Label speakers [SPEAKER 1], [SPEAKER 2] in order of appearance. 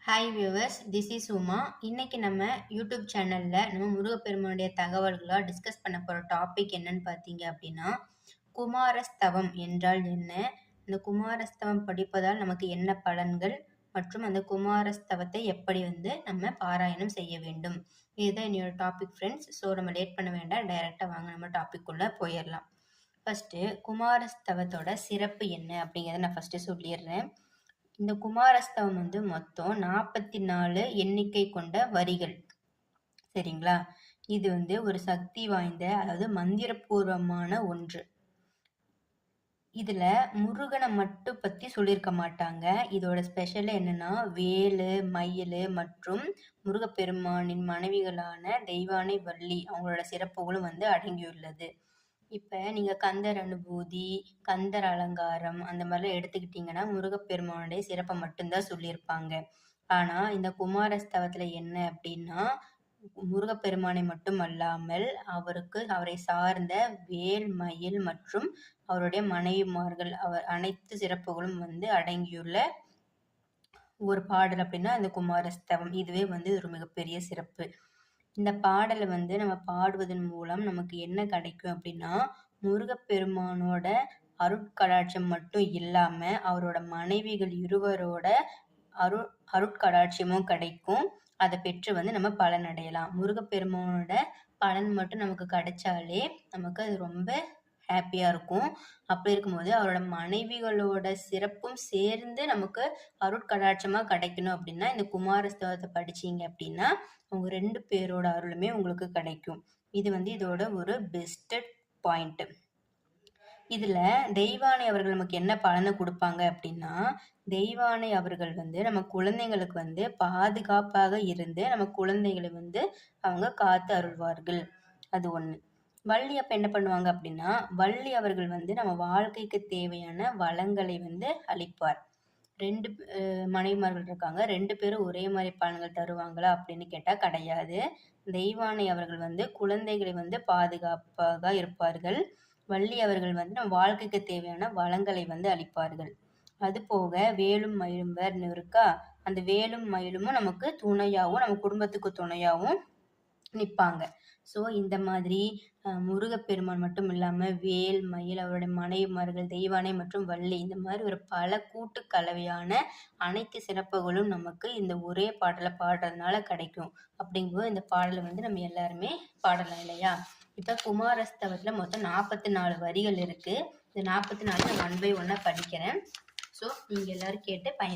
[SPEAKER 1] Hi viewers, this is Uma. இன்னைக்கு நம்ம YouTube சேனல்ல நம்ம முருகப்பெருமானுடைய தகவல்களா டிஸ்கஸ் பண்ண போற டாபிக் என்னன்னு பார்த்தீங்க அப்படின்னா, குமாரஸ்தவம் என்றால் என்ன, இந்த குமாரஸ்தவம் படிப்பதால் நமக்கு என்ன பலன்கள் மற்றும் அந்த குமாரஸ்தவத்தை எப்படி நம்ம பாராயணம் செய்ய வேண்டும். இதுதான் என்னோட டாபிக் ஃப்ரெண்ட்ஸ். ஸோ நம்ம லேட் பண்ண வேண்டாம், டைரக்டா வாங்க நம்ம டாபிக் உள்ள போயிடலாம். ஃபர்ஸ்ட் குமாரஸ்தவத்தோட சிறப்பு என்ன அப்படிங்கிறத நான் ஃபர்ஸ்ட் சொல்லிடுறேன். இந்த குமாரஸ்தவம் மொத்தம் 44 எண்ணிக்கை கொண்ட வரிகள். சரிங்களா? இது ஒரு சக்தி வாய்ந்த, அதாவது மந்திரபூர்வமான ஒன்று. இதுல முருகனை மட்டும் பத்தி சொல்லியிருக்க மாட்டாங்க. இதோட ஸ்பெஷல் என்னன்னா, வேலு, மயில் மற்றும் முருகப்பெருமானின் மனைவிகளான தெய்வானை வள்ளி அவங்களோட சிறப்புகளும் அடங்கியுள்ளது. இப்ப நீங்க கந்தர் அனுபூதி, கந்தர் அலங்காரம் அந்த மாதிரிலாம் எடுத்துக்கிட்டீங்கன்னா முருகப்பெருமானுடைய சிறப்பை மட்டும்தான் சொல்லியிருப்பாங்க. ஆனா இந்த குமாரஸ்தவத்துல என்ன அப்படின்னா, முருகப்பெருமானை மட்டும் அல்லாமல் அவரை சார்ந்த வேல், மயில் மற்றும் அவருடைய மனைவிமார்கள் அவர் அனைத்து சிறப்புகளும் அடங்கியுள்ள ஒரு பாடல் அப்படின்னா அந்த குமாரஸ்தவம். இதுவே ஒரு மிகப்பெரிய சிறப்பு. இந்த பாடலை நம்ம பாடுவதன் மூலம் நமக்கு என்ன கிடைக்கும் அப்படின்னா, முருகப்பெருமானோட அருட்கடாட்சம் மட்டும் இல்லாம அவரோட மனைவிகள் இருவரோட அருட்கடாட்சியமும் கிடைக்கும். அதை பெற்று நம்ம பலன் அடையலாம். முருகப்பெருமானோட பலன் மட்டும் நமக்கு கிடைச்சாலே நமக்கு அது ரொம்ப ஹாப்பியா இருக்கும். அப்படி இருக்கும்போது அவரோட மனைவிகளோட சிறப்பும் சேர்ந்து நமக்கு அருட்கடாட்சமா கிடைக்கணும் அப்படின்னா, இந்த குமாரஸ்தவத்தை படிச்சீங்க அப்படின்னா அவங்க 2 பேரோட அருளுமே உங்களுக்கு கிடைக்கும். இது இதோட ஒரு பெஸ்ட் பாயிண்ட். இதுல தெய்வானை அவர்கள் நமக்கு என்ன பலனை கொடுப்பாங்க அப்படின்னா, தெய்வானை அவர்கள் நம்ம குழந்தைங்களுக்கு பாதுகாப்பாக இருந்து நம்ம குழந்தைகளை அவங்க காத்து அருள்வார்கள். அது ஒண்ணு. வள்ளி அப்ப என்ன பண்ணுவாங்க அப்படின்னா, வள்ளி அவர்கள் நம்ம வாழ்க்கைக்கு தேவையான வளங்களை அளிப்பார். 2 மனைவிமார்கள் இருக்காங்க. 2 பேரும் ஒரே மாதிரி பலன்கள் தருவாங்களா அப்படின்னு கேட்டா கிடையாது. தெய்வானை அவர்கள் குழந்தைகளை பாதுகாப்பாக இருப்பார்கள். வள்ளி அவர்கள் நம்ம வாழ்க்கைக்கு தேவையான வளங்களை அளிப்பார்கள். அது போக வேலும் மயிலும் இருக்கா, அந்த வேலும் மயிலும் நமக்கு துணையாவும் நம்ம குடும்பத்துக்கு துணையாவும் நிற்பாங்க. ஸோ இந்த மாதிரி முருகப்பெருமான் மட்டும் இல்லாம வேல், மயில், அவருடைய மனைவிமார்கள் தெய்வானை மற்றும் வள்ளி, இந்த மாதிரி ஒரு பல கூட்டு கலவையான அனைத்து சிறப்புகளும் நமக்கு இந்த ஒரே பாடலை பாடுறதுனால கிடைக்கும். அப்படிங்கும்போது இந்த பாடலை நம்ம எல்லாருமே பாடலாம் இல்லையா? இப்ப குமாரஸ்தவத்துல மொத்தம் 44 வரிகள் இருக்கு. இந்த 44 நான் 1 by 1 படிக்கிறேன். ஸோ நீங்க எல்லாரும் கேட்டு பயன்